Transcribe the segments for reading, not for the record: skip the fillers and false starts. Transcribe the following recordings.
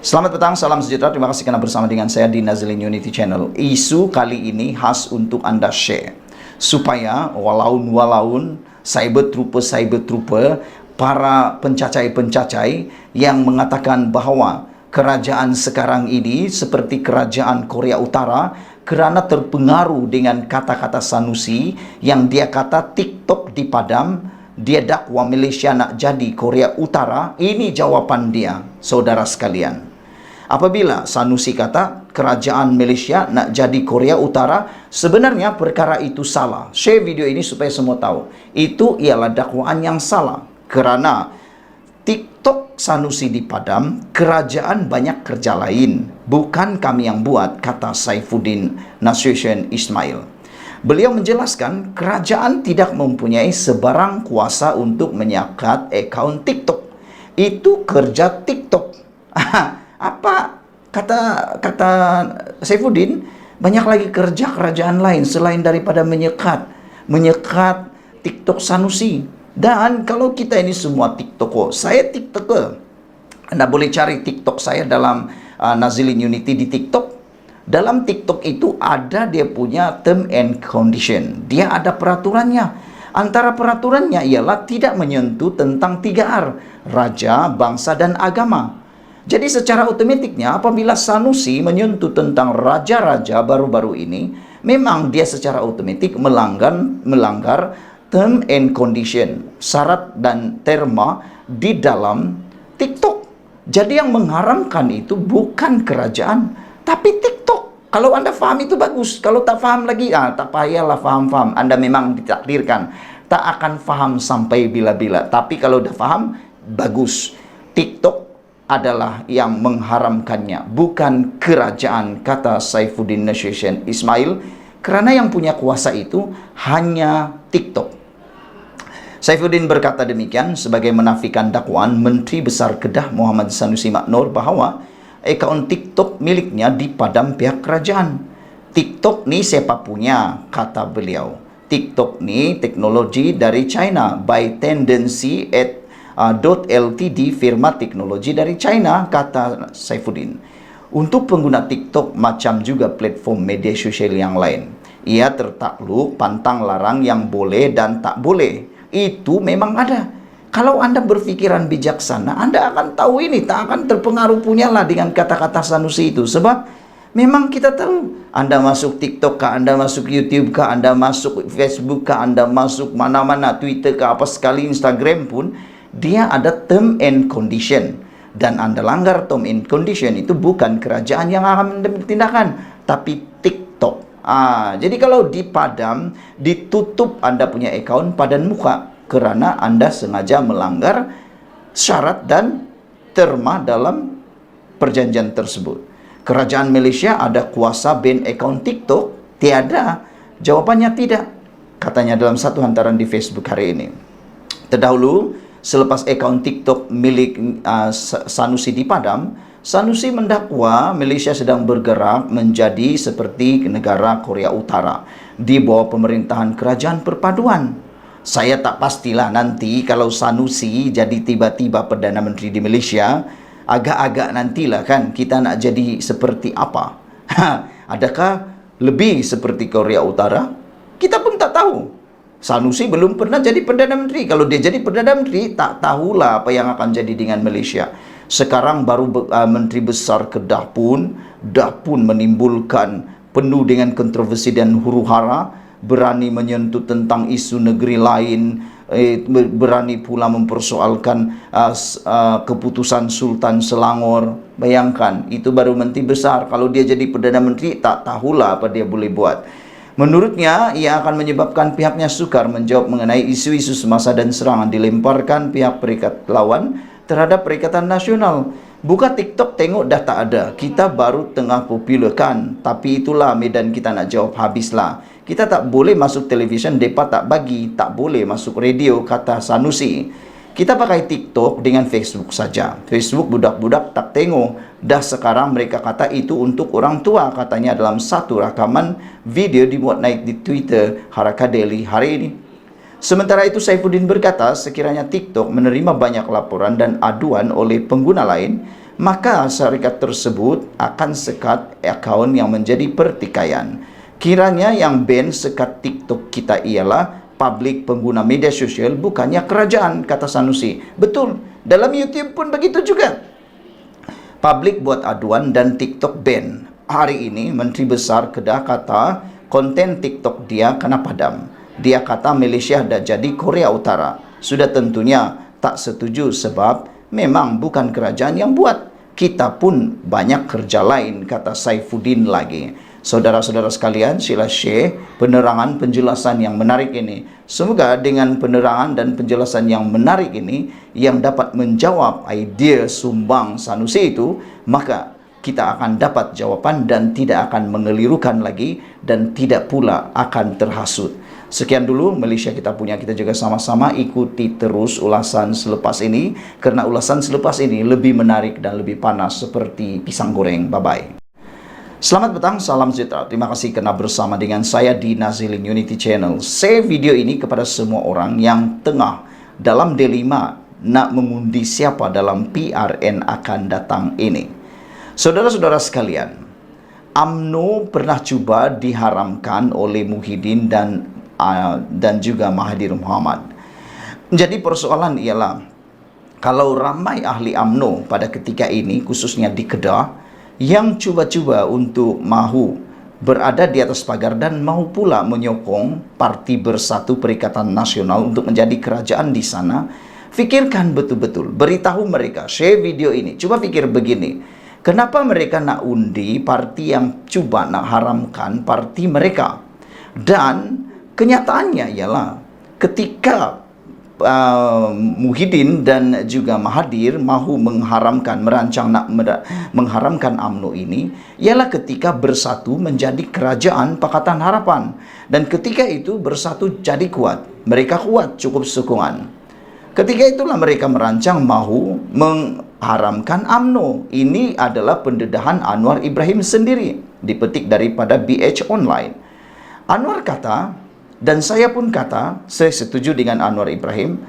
Selamat petang, salam sejahtera. Terima kasih karena bersama dengan saya di Nazilin Unity Channel. Isu kali ini khas untuk Anda share, supaya walaun cyber trooper, para pencacai yang mengatakan bahwa kerajaan sekarang ini seperti kerajaan Korea Utara kerana terpengaruh dengan kata-kata Sanusi yang dia kata TikTok dipadam. Dia dakwa Malaysia nak jadi Korea Utara. Ini jawapan dia, saudara sekalian. Apabila Sanusi kata kerajaan Malaysia nak jadi Korea Utara, sebenarnya perkara itu salah. Share video ini supaya semua tahu. Itu ialah dakwaan yang salah. Kerana TikTok Sanusi dipadam, kerajaan banyak kerja lain. Bukan kami yang buat, kata Saifuddin Nasution Ismail. Beliau menjelaskan kerajaan tidak mempunyai sebarang kuasa untuk menyekat akaun TikTok. Itu kerja TikTok. Apa kata Saifuddin? Banyak lagi kerja kerajaan lain selain daripada menyekat TikTok Sanusi. Dan kalau kita ini semua TikToker, saya TikToker. Anda boleh cari TikTok saya dalam Nazilin Unity di TikTok. Dalam TikTok itu ada dia punya term and condition. Dia ada peraturannya. Antara peraturannya ialah tidak menyentuh tentang 3R, raja, bangsa dan agama. Jadi secara otomatiknya apabila Sanusi menyentuh tentang raja-raja baru-baru ini, memang dia secara otomatik melanggar term and condition, syarat dan terma di dalam TikTok. Jadi yang mengharamkan itu bukan kerajaan, tapi TikTok. Kalau Anda faham itu bagus. Kalau tak faham lagi, tak payahlah faham-faham. Anda memang ditakdirkan tak akan faham sampai bila-bila. Tapi kalau dah faham, bagus. TikTok adalah yang mengharamkannya, bukan kerajaan, kata Saifuddin Nasution Ismail. Kerana yang punya kuasa itu hanya TikTok. Saifuddin berkata demikian sebagai menafikan dakwaan Menteri Besar Kedah Muhammad Sanusi Maknor bahawa akaun TikTok miliknya dipadam pihak kerajaan. TikTok ni siapa punya, kata beliau. TikTok ni teknologi dari China, by tendency Ltd, firma teknologi dari China, kata Saifuddin. Untuk pengguna TikTok macam juga platform media sosial yang lain, ia tertakluk pantang larang yang boleh dan tak boleh. Itu memang ada. Kalau Anda berfikiran bijaksana, Anda akan tahu ini, tak akan terpengaruh punyalah dengan kata-kata Sanusi itu. Sebab memang kita tahu, Anda masuk TikTok kah, Anda masuk YouTube kah, Anda masuk Facebook kah, Anda masuk mana-mana, Twitter kah, apa sekali Instagram pun, dia ada term and condition. Dan Anda langgar term and condition, itu bukan kerajaan yang akan tindakan, tapi TikTok. Jadi kalau dipadam, ditutup Anda punya akaun padan muka, kerana Anda sengaja melanggar syarat dan terma dalam perjanjian tersebut. Kerajaan Malaysia ada kuasa ban akaun TikTok? Tiada. Jawapannya tidak, katanya dalam satu hantaran di Facebook hari ini. Terdahulu, selepas akaun TikTok milik Sanusi dipadam, Sanusi mendakwa Malaysia sedang bergerak menjadi seperti negara Korea Utara di bawah pemerintahan kerajaan perpaduan. Saya tak pastilah nanti kalau Sanusi jadi tiba-tiba Perdana Menteri di Malaysia, agak-agak nantilah kan kita nak jadi seperti apa. Adakah lebih seperti Korea Utara? Kita pun tak tahu. Sanusi belum pernah jadi Perdana Menteri. Kalau dia jadi Perdana Menteri, tak tahulah apa yang akan jadi dengan Malaysia. Sekarang baru Menteri Besar Kedah pun menimbulkan penuh dengan kontroversi dan huru-hara, berani menyentuh tentang isu negeri lain, berani pula mempersoalkan keputusan Sultan Selangor. Bayangkan, itu baru Menteri Besar. Kalau dia jadi Perdana Menteri, tak tahulah apa dia boleh buat. Menurutnya, ia akan menyebabkan pihaknya sukar menjawab mengenai isu-isu semasa dan serangan dilemparkan pihak Perikatan lawan terhadap Perikatan Nasional. Buka TikTok, tengok dah tak ada. Kita baru tengah popular kan. Tapi itulah medan kita nak jawab, habislah. Kita tak boleh masuk televisyen, mereka tak bagi. Tak boleh masuk radio, kata Sanusi. Kita pakai TikTok dengan Facebook saja. Facebook budak-budak tak tengok. Dah sekarang mereka kata itu untuk orang tua, katanya dalam satu rakaman video dibuat naik di Twitter Haraka Daily hari ini. Sementara itu, Saifuddin berkata sekiranya TikTok menerima banyak laporan dan aduan oleh pengguna lain, maka syarikat tersebut akan sekat akaun yang menjadi pertikaian. Kiranya yang ban sekat TikTok kita ialah publik pengguna media sosial, bukannya kerajaan, kata Sanusi. Betul, dalam YouTube pun begitu juga. Publik buat aduan dan TikTok ban. Hari ini Menteri Besar Kedah kata konten TikTok dia kena padam. Dia kata Malaysia dah jadi Korea Utara. Sudah tentunya tak setuju sebab memang bukan kerajaan yang buat. Kita pun banyak kerja lain, kata Saifuddin lagi. Saudara-saudara sekalian, sila share penerangan penjelasan yang menarik ini. Semoga dengan penerangan dan penjelasan yang menarik ini yang dapat menjawab idea sumbang Sanusi itu, maka kita akan dapat jawapan dan tidak akan mengelirukan lagi dan tidak pula akan terhasut. Sekian dulu Malaysia kita punya, kita juga sama-sama ikuti terus ulasan selepas ini, karena ulasan selepas ini lebih menarik dan lebih panas seperti pisang goreng. Bye-bye. Selamat petang, salam sejahtera. Terima kasih kerana bersama dengan saya di Nazilin Unity Channel. Share video ini kepada semua orang yang tengah dalam dilema nak mengundi siapa dalam PRN akan datang ini. Saudara-saudara sekalian, UMNO pernah cuba diharamkan oleh Muhyiddin dan juga Mahathir Mohamad. Jadi persoalan ialah, kalau ramai ahli UMNO pada ketika ini, khususnya di Kedah, yang cuba-cuba untuk mahu berada di atas pagar dan mahu pula menyokong Parti Bersatu Perikatan Nasional untuk menjadi kerajaan di sana, fikirkan betul-betul, beritahu mereka, share video ini, cuba fikir begini, kenapa mereka nak undi parti yang cuba nak haramkan parti mereka? Dan kenyataannya ialah ketika Muhyiddin dan juga Mahathir mahu merancang nak mengharamkan UMNO ini, ialah ketika Bersatu menjadi kerajaan Pakatan Harapan. Dan ketika itu Bersatu jadi kuat, mereka kuat cukup sokongan. Ketika itulah mereka merancang mahu mengharamkan UMNO. Ini adalah pendedahan Anwar Ibrahim sendiri, dipetik daripada BH Online. Anwar kata, dan saya pun kata, saya setuju dengan Anwar Ibrahim.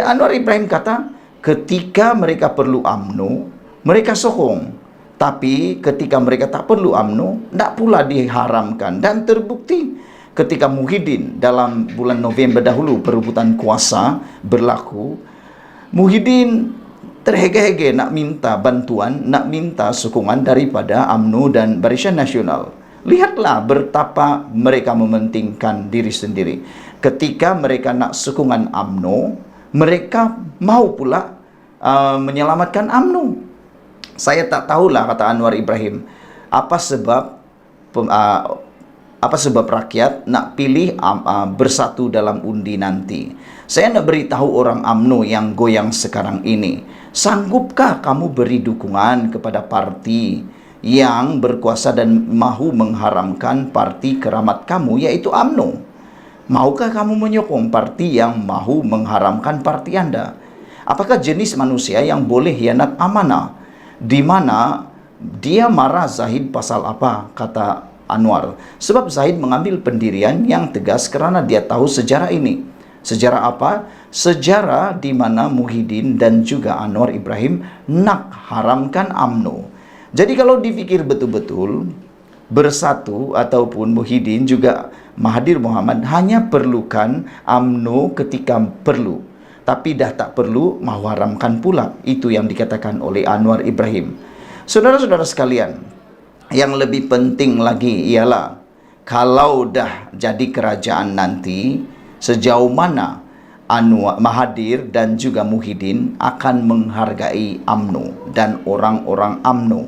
Anwar Ibrahim kata, ketika mereka perlu UMNO, mereka sokong. Tapi ketika mereka tak perlu UMNO, tak pula diharamkan. Dan terbukti ketika Muhyiddin dalam bulan November dahulu perebutan kuasa berlaku, Muhyiddin terhege-hege nak minta bantuan, nak minta sokongan daripada UMNO dan Barisan Nasional. Lihatlah betapa mereka mementingkan diri sendiri. Ketika mereka nak sokongan UMNO, mereka mau pula menyelamatkan UMNO. Saya tak tahulah, kata Anwar Ibrahim, apa sebab rakyat nak pilih Bersatu dalam undi nanti. Saya nak beritahu orang UMNO yang goyang sekarang ini, sanggupkah kamu beri dukungan kepada parti yang berkuasa dan mahu mengharamkan parti keramat kamu, yaitu UMNO? Maukah kamu menyokong parti yang mahu mengharamkan parti Anda? Apakah jenis manusia yang boleh hianat amanah? Di mana dia marah Zahid pasal apa, kata Anwar? Sebab Zahid mengambil pendirian yang tegas kerana dia tahu sejarah ini. Sejarah apa? Sejarah di mana Muhyiddin dan juga Anwar Ibrahim nak haramkan UMNO. Jadi kalau dipikir betul-betul, Bersatu ataupun Muhyiddin juga Mahathir Mohamad hanya perlukan UMNO ketika perlu, tapi dah tak perlu mahu haramkan pula. Itu yang dikatakan oleh Anwar Ibrahim. Saudara-saudara sekalian, yang lebih penting lagi ialah, kalau dah jadi kerajaan nanti, sejauh mana Mahathir dan juga Muhyiddin akan menghargai UMNO dan orang-orang UMNO.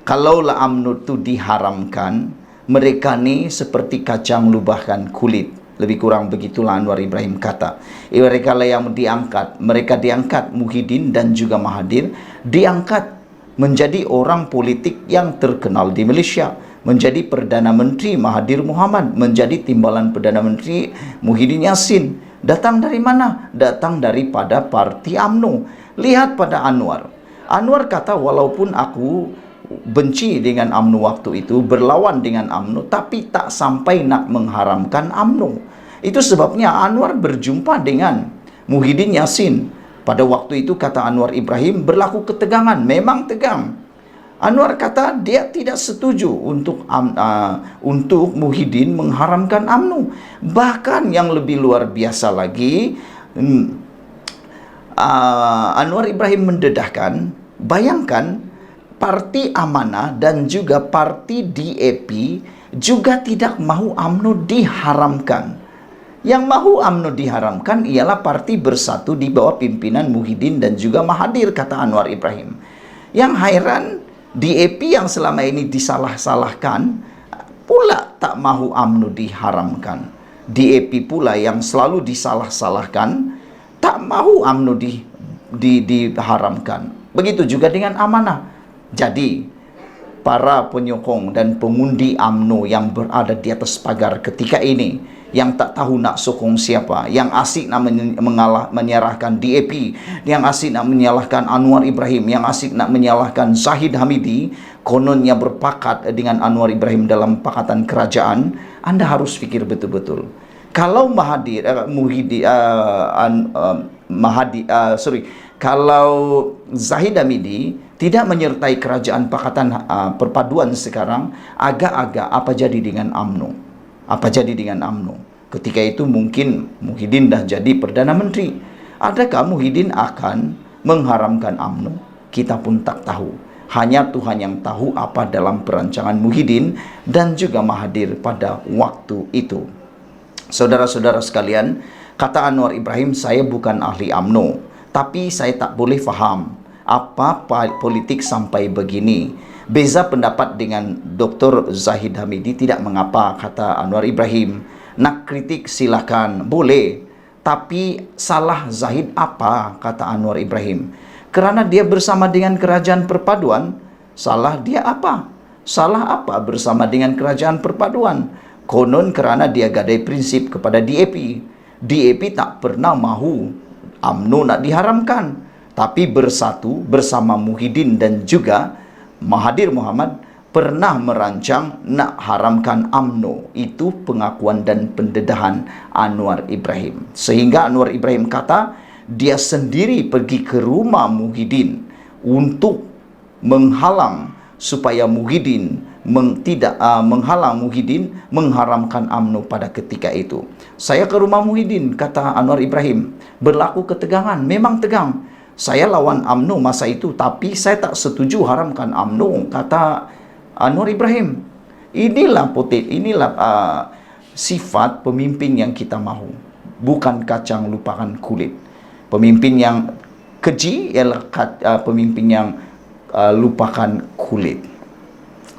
Kalaulah UMNO itu diharamkan, mereka ni seperti kacang lubahkan kulit. Lebih kurang begitulah Anwar Ibrahim kata. Mereka lah yang diangkat. Mereka diangkat, Muhyiddin dan juga Mahathir diangkat menjadi orang politik yang terkenal di Malaysia. Menjadi Perdana Menteri Mahathir Mohamad, menjadi Timbalan Perdana Menteri Muhyiddin Yassin. Datang dari mana? Datang daripada parti UMNO. Lihat pada Anwar. Anwar kata, walaupun aku benci dengan UMNO waktu itu, berlawan dengan UMNO, tapi tak sampai nak mengharamkan UMNO. Itu sebabnya Anwar berjumpa dengan Muhyiddin Yassin, Pada waktu itu kata Anwar Ibrahim berlaku ketegangan, memang tegang. Anwar kata dia tidak setuju untuk Muhyiddin mengharamkan UMNO. Bahkan yang lebih luar biasa lagi, Anwar Ibrahim mendedahkan, bayangkan Parti Amanah dan juga Parti DAP juga tidak mahu UMNO diharamkan. Yang mahu UMNO diharamkan ialah Parti Bersatu di bawah pimpinan Muhyiddin dan juga Mahathir, kata Anwar Ibrahim. Yang heran, DAP yang selama ini disalah-salahkan pula tak mahu UMNO diharamkan. DAP pula yang selalu disalah-salahkan tak mahu UMNO diharamkan. Begitu juga dengan Amanah. Jadi para penyokong dan pengundi UMNO yang berada di atas pagar ketika ini, yang tak tahu nak sokong siapa, yang asik nak menyalahkan DAP, yang asik nak menyalahkan Anwar Ibrahim, yang asik nak menyalahkan Zahid Hamidi, kononnya berpakat dengan Anwar Ibrahim dalam pakatan kerajaan. Anda harus fikir betul-betul. Kalau kalau Zahid Hamidi tidak menyertai kerajaan pakatan perpaduan sekarang, agak-agak apa jadi dengan UMNO? Apa jadi dengan UMNO? Ketika itu mungkin Muhyiddin dah jadi Perdana Menteri. Adakah Muhyiddin akan mengharamkan UMNO? Kita pun tak tahu. Hanya Tuhan yang tahu apa dalam perancangan Muhyiddin dan juga Mahathir pada waktu itu. Saudara-saudara sekalian, kata Anwar Ibrahim, saya bukan ahli UMNO, tapi saya tak boleh faham apa politik sampai begini. Beza pendapat dengan Dr. Zahid Hamidi tidak mengapa, kata Anwar Ibrahim. Nak kritik silakan, boleh. Tapi salah Zahid apa, kata Anwar Ibrahim? Kerana dia bersama dengan kerajaan perpaduan, salah dia apa? Salah apa bersama dengan kerajaan perpaduan? Konon kerana dia gadai prinsip kepada DAP. DAP tak pernah mahu UMNO nak diharamkan, tapi Bersatu bersama Muhyiddin dan juga Mahathir Mohamad pernah merancang nak haramkan UMNO. Itu pengakuan dan pendedahan Anwar Ibrahim. Sehingga Anwar Ibrahim kata dia sendiri pergi ke rumah Muhyiddin untuk menghalang supaya Muhyiddin menghalang Muhyiddin mengharamkan UMNO pada ketika itu. Saya ke rumah Muhyiddin, kata Anwar Ibrahim, berlaku ketegangan, memang tegang. Saya lawan UMNO masa itu, tapi saya tak setuju haramkan UMNO, kata Anwar Ibrahim. Inilah sifat pemimpin yang kita mahu. Bukan kacang lupakan kulit. Pemimpin yang keji ialah pemimpin yang lupakan kulit.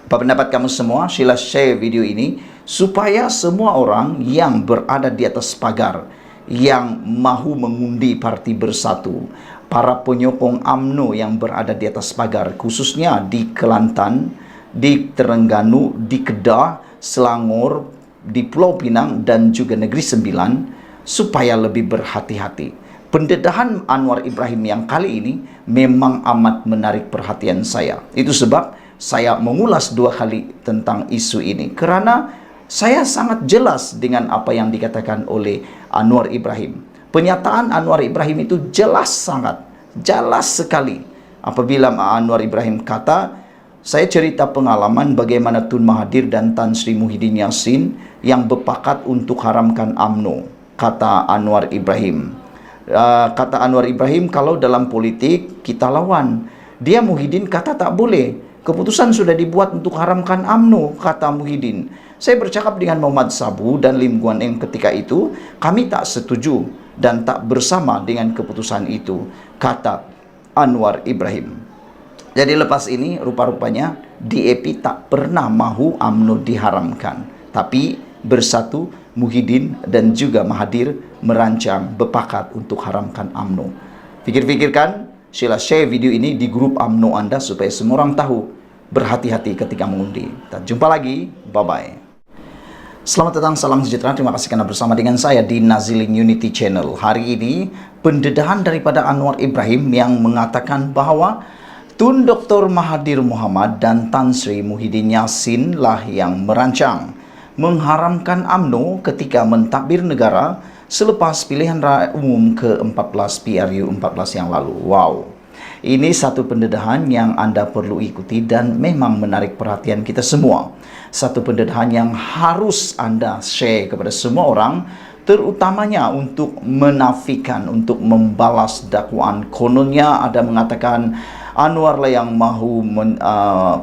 Apa pendapat kamu semua? Sila share video ini supaya semua orang yang berada di atas pagar, yang mahu mengundi Parti Bersatu, para penyokong UMNO yang berada di atas pagar, khususnya di Kelantan, di Terengganu, di Kedah, Selangor, di Pulau Pinang dan juga Negeri Sembilan, supaya lebih berhati-hati. Pendedahan Anwar Ibrahim yang kali ini memang amat menarik perhatian saya. Itu sebab saya mengulas 2 kali tentang isu ini, kerana saya sangat jelas dengan apa yang dikatakan oleh Anwar Ibrahim. Pernyataan Anwar Ibrahim itu jelas sekali. Apabila Anwar Ibrahim kata, saya cerita pengalaman bagaimana Tun Mahathir dan Tan Sri Muhyiddin Yassin yang berpakat untuk haramkan UMNO, kata Anwar Ibrahim. Kata Anwar Ibrahim, kalau dalam politik kita lawan. Dia Muhyiddin kata tak boleh. Keputusan sudah dibuat untuk haramkan UMNO, kata Muhyiddin. Saya bercakap dengan Muhammad Sabu dan Lim Guan Eng ketika itu, kami tak setuju dan tak bersama dengan keputusan itu, kata Anwar Ibrahim. Jadi lepas ini rupa-rupanya DAP tak pernah mahu UMNO diharamkan, tapi Bersatu, Muhyiddin dan juga Mahathir merancang berpakat untuk haramkan UMNO. Fikir-fikirkan, sila share video ini di grup UMNO Anda supaya semua orang tahu. Berhati-hati ketika mengundi. Kita jumpa lagi, bye-bye. Selamat datang, salam sejahtera. Terima kasih karena bersama dengan saya di Nazilin Unity Channel. Hari ini, pendedahan daripada Anwar Ibrahim yang mengatakan bahwa Tun Dr. Mahathir Mohamad dan Tan Sri Muhyiddin Yassin lah yang merancang mengharamkan UMNO ketika mentadbir negara selepas pilihan raya umum ke-14 PRU 14 yang lalu. Wow, ini satu pendedahan yang Anda perlu ikuti dan memang menarik perhatian kita semua. Satu pendedahan yang harus Anda share kepada semua orang, terutamanya untuk menafikan, untuk membalas dakwaan. Kononnya ada mengatakan Anwar lah yang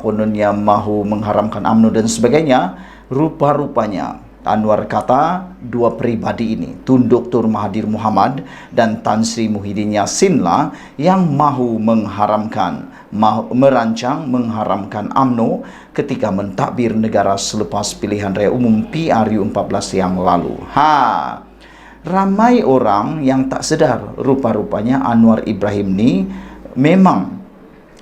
kononnya mahu mengharamkan UMNO dan sebagainya. Rupa-rupanya Anwar kata dua pribadi ini, Tun Dr. Mahathir Mohamad dan Tan Sri Muhyiddin Yassin lah yang mahu merancang mengharamkan UMNO ketika mentadbir negara selepas pilihan raya umum PRU 14 yang lalu. Ramai orang yang tak sedar rupa-rupanya Anwar Ibrahim ni memang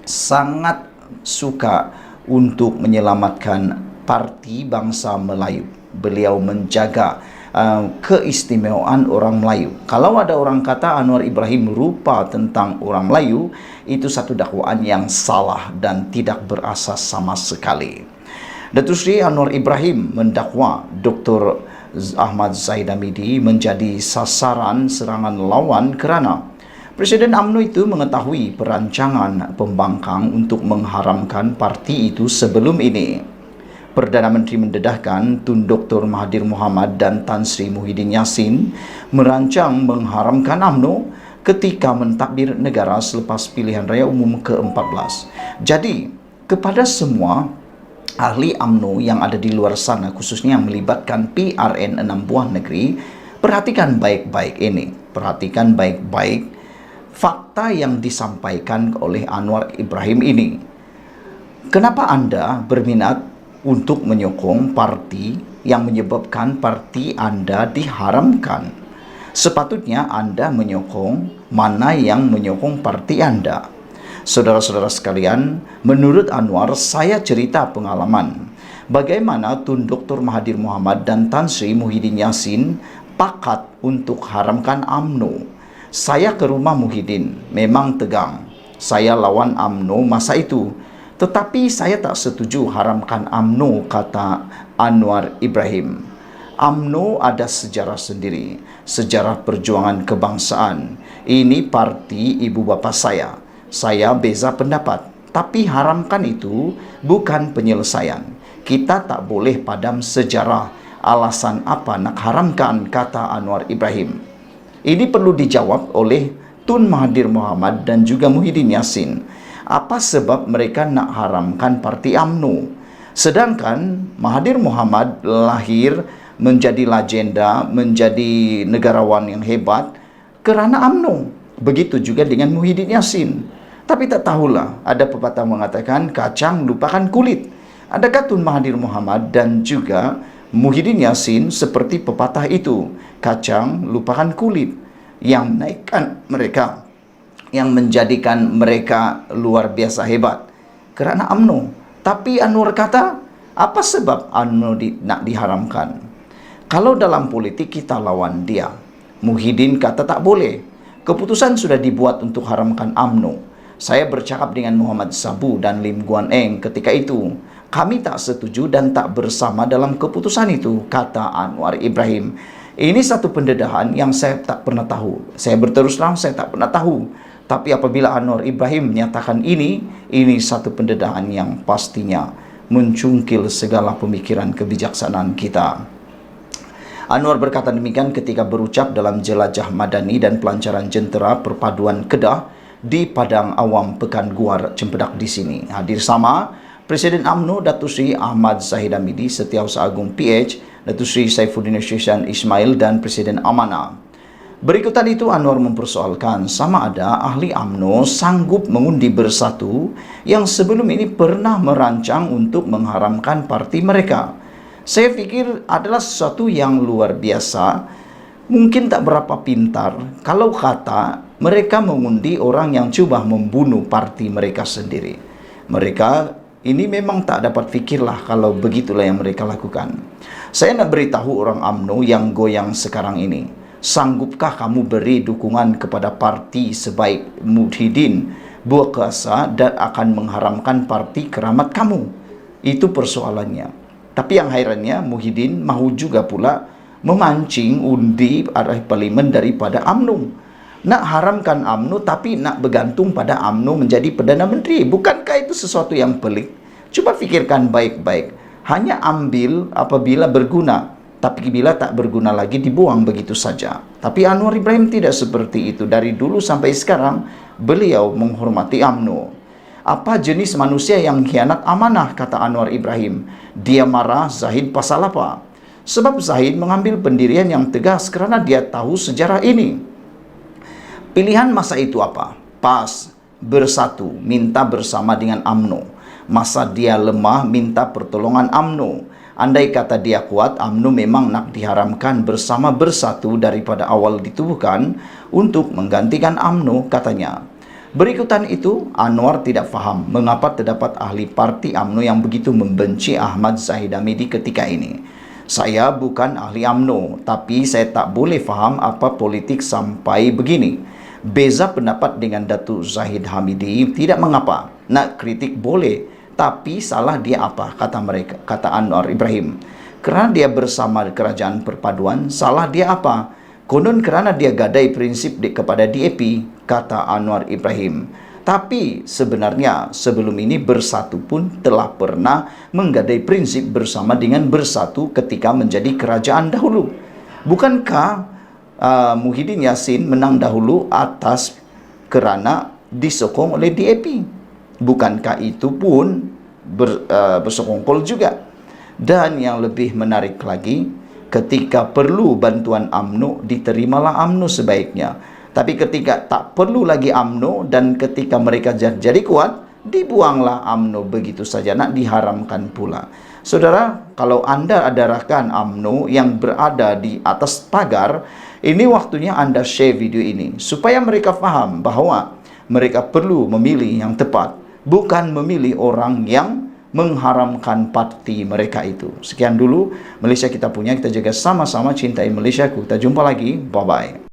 sangat suka untuk menyelamatkan parti bangsa Melayu. Beliau menjaga keistimewaan orang Melayu. Kalau ada orang kata Anwar Ibrahim lupa tentang orang Melayu, itu satu dakwaan yang salah dan tidak berasas sama sekali. Datuk Seri Anwar Ibrahim mendakwa Dr. Ahmad Zahid Hamidi menjadi sasaran serangan lawan kerana Presiden UMNO itu mengetahui perancangan pembangkang untuk mengharamkan parti itu sebelum ini. Perdana Menteri mendedahkan Tun Dr. Mahathir Mohamad dan Tan Sri Muhyiddin Yassin merancang mengharamkan UMNO ketika mentadbir negara selepas pilihan raya umum ke-14. Jadi, kepada semua ahli UMNO yang ada di luar sana, khususnya yang melibatkan PRN 6 buah negeri, perhatikan baik-baik ini. Perhatikan baik-baik fakta yang disampaikan oleh Anwar Ibrahim ini. Kenapa Anda berminat untuk menyokong parti yang menyebabkan parti Anda diharamkan? Sepatutnya Anda menyokong mana yang menyokong parti Anda. Saudara-saudara sekalian, menurut Anwar, saya cerita pengalaman bagaimana Tun Dr. Mahathir Mohamad dan Tan Sri Muhyiddin Yassin pakat untuk haramkan UMNO. Saya ke rumah Muhyiddin, memang tegang. Saya lawan UMNO masa itu. Tetapi saya tak setuju haramkan UMNO, kata Anwar Ibrahim. UMNO ada sejarah sendiri, sejarah perjuangan kebangsaan. Ini parti ibu bapa saya. Saya beza pendapat, tapi haramkan itu bukan penyelesaian. Kita tak boleh padam sejarah. Alasan apa nak haramkan, kata Anwar Ibrahim. Ini perlu dijawab oleh Tun Mahathir Mohamad dan juga Muhyiddin Yassin. Apa sebab mereka nak haramkan parti UMNO? Sedangkan Mahathir Mohamad lahir menjadi legenda, menjadi negarawan yang hebat kerana UMNO. Begitu juga dengan Muhyiddin Yassin. Tapi tak tahulah, ada pepatah mengatakan kacang lupakan kulit. Adakah Tun Mahathir Mohamad dan juga Muhyiddin Yassin seperti pepatah itu? Kacang lupakan kulit, yang menaikkan mereka, yang menjadikan mereka luar biasa hebat kerana UMNO. Tapi Anwar kata, apa sebab UMNO nak diharamkan? Kalau dalam politik kita lawan dia. Muhyiddin kata tak boleh. Keputusan sudah dibuat untuk haramkan UMNO. Saya bercakap dengan Muhammad Sabu dan Lim Guan Eng ketika itu. Kami tak setuju dan tak bersama dalam keputusan itu, kata Anwar Ibrahim. Ini satu pendedahan yang saya tak pernah tahu. Saya berterus terang, saya tak pernah tahu. Tapi apabila Anwar Ibrahim menyatakan ini satu pendedahan yang pastinya mencungkil segala pemikiran kebijaksanaan kita. Anwar berkata demikian ketika berucap dalam jelajah madani dan pelancaran jentera perpaduan Kedah di Padang Awam Pekan Guar Cempedak di sini. Hadir sama Presiden UMNO Datuk Seri Ahmad Zahid Hamidi, Setiausaha Agung PH, Datuk Seri Saifuddin Syihsan Ismail dan Presiden Amanah. Berikutan itu Anwar mempersoalkan sama ada ahli UMNO sanggup mengundi bersatu yang sebelum ini pernah merancang untuk mengharamkan parti mereka. Saya fikir adalah sesuatu yang luar biasa, mungkin tak berapa pintar kalau kata mereka mengundi orang yang cuba membunuh parti mereka sendiri. Mereka ini memang tak dapat fikirlah kalau begitulah yang mereka lakukan. Saya nak beritahu orang UMNO yang goyang sekarang ini. Sanggupkah kamu beri dukungan kepada parti sebaik Muhyiddin berkuasa dan akan mengharamkan parti keramat kamu? Itu persoalannya. Tapi yang hairannya Muhyiddin mahu juga pula memancing undi arah parlimen daripada UMNO. Nak haramkan UMNO tapi nak bergantung pada UMNO menjadi Perdana Menteri. Bukankah itu sesuatu yang pelik? Cuba fikirkan baik-baik. Hanya ambil apabila berguna, tapi bila tak berguna lagi dibuang begitu saja. Tapi Anwar Ibrahim tidak seperti itu. Dari dulu sampai sekarang beliau menghormati UMNO. Apa jenis manusia yang khianat amanah, kata Anwar Ibrahim. Dia marah Zahid pasal apa? Sebab Zahid mengambil pendirian yang tegas kerana dia tahu sejarah ini. Pilihan masa itu apa? PAS, bersatu, minta bersama dengan UMNO. Masa dia lemah, minta pertolongan UMNO. Andai kata dia kuat, UMNO memang nak diharamkan bersama bersatu daripada awal ditubuhkan untuk menggantikan UMNO, katanya. Berikutan itu, Anwar tidak faham mengapa terdapat ahli parti UMNO yang begitu membenci Ahmad Zahid Hamidi ketika ini. Saya bukan ahli UMNO, tapi saya tak boleh faham apa politik sampai begini. Beza pendapat dengan Datuk Zahid Hamidi tidak mengapa. Nak kritik boleh, tapi salah dia apa, kata mereka, kata Anwar Ibrahim. Kerana dia bersama kerajaan perpaduan, salah dia apa? Konon kerana dia gadai prinsip kepada DAP, kata Anwar Ibrahim. Tapi sebenarnya sebelum ini Bersatu pun telah pernah menggadai prinsip bersama dengan Bersatu ketika menjadi kerajaan dahulu. Bukankah Muhyiddin Yassin menang dahulu atas kerana disokong oleh DAP? Bukankah itu pun bersekongkol juga? Dan yang lebih menarik lagi, ketika perlu bantuan UMNO, diterimalah UMNO sebaiknya. Tapi ketika tak perlu lagi UMNO dan ketika mereka jadi kuat, dibuanglah UMNO begitu saja, nak diharamkan pula. Saudara, kalau Anda ada rakan UMNO yang berada di atas pagar, ini waktunya Anda share video ini supaya mereka faham bahawa mereka perlu memilih yang tepat, bukan memilih orang yang mengharamkan parti mereka itu. Sekian dulu Malaysia kita punya, kita jaga sama-sama, cintai Malaysia. Kita jumpa lagi, bye-bye.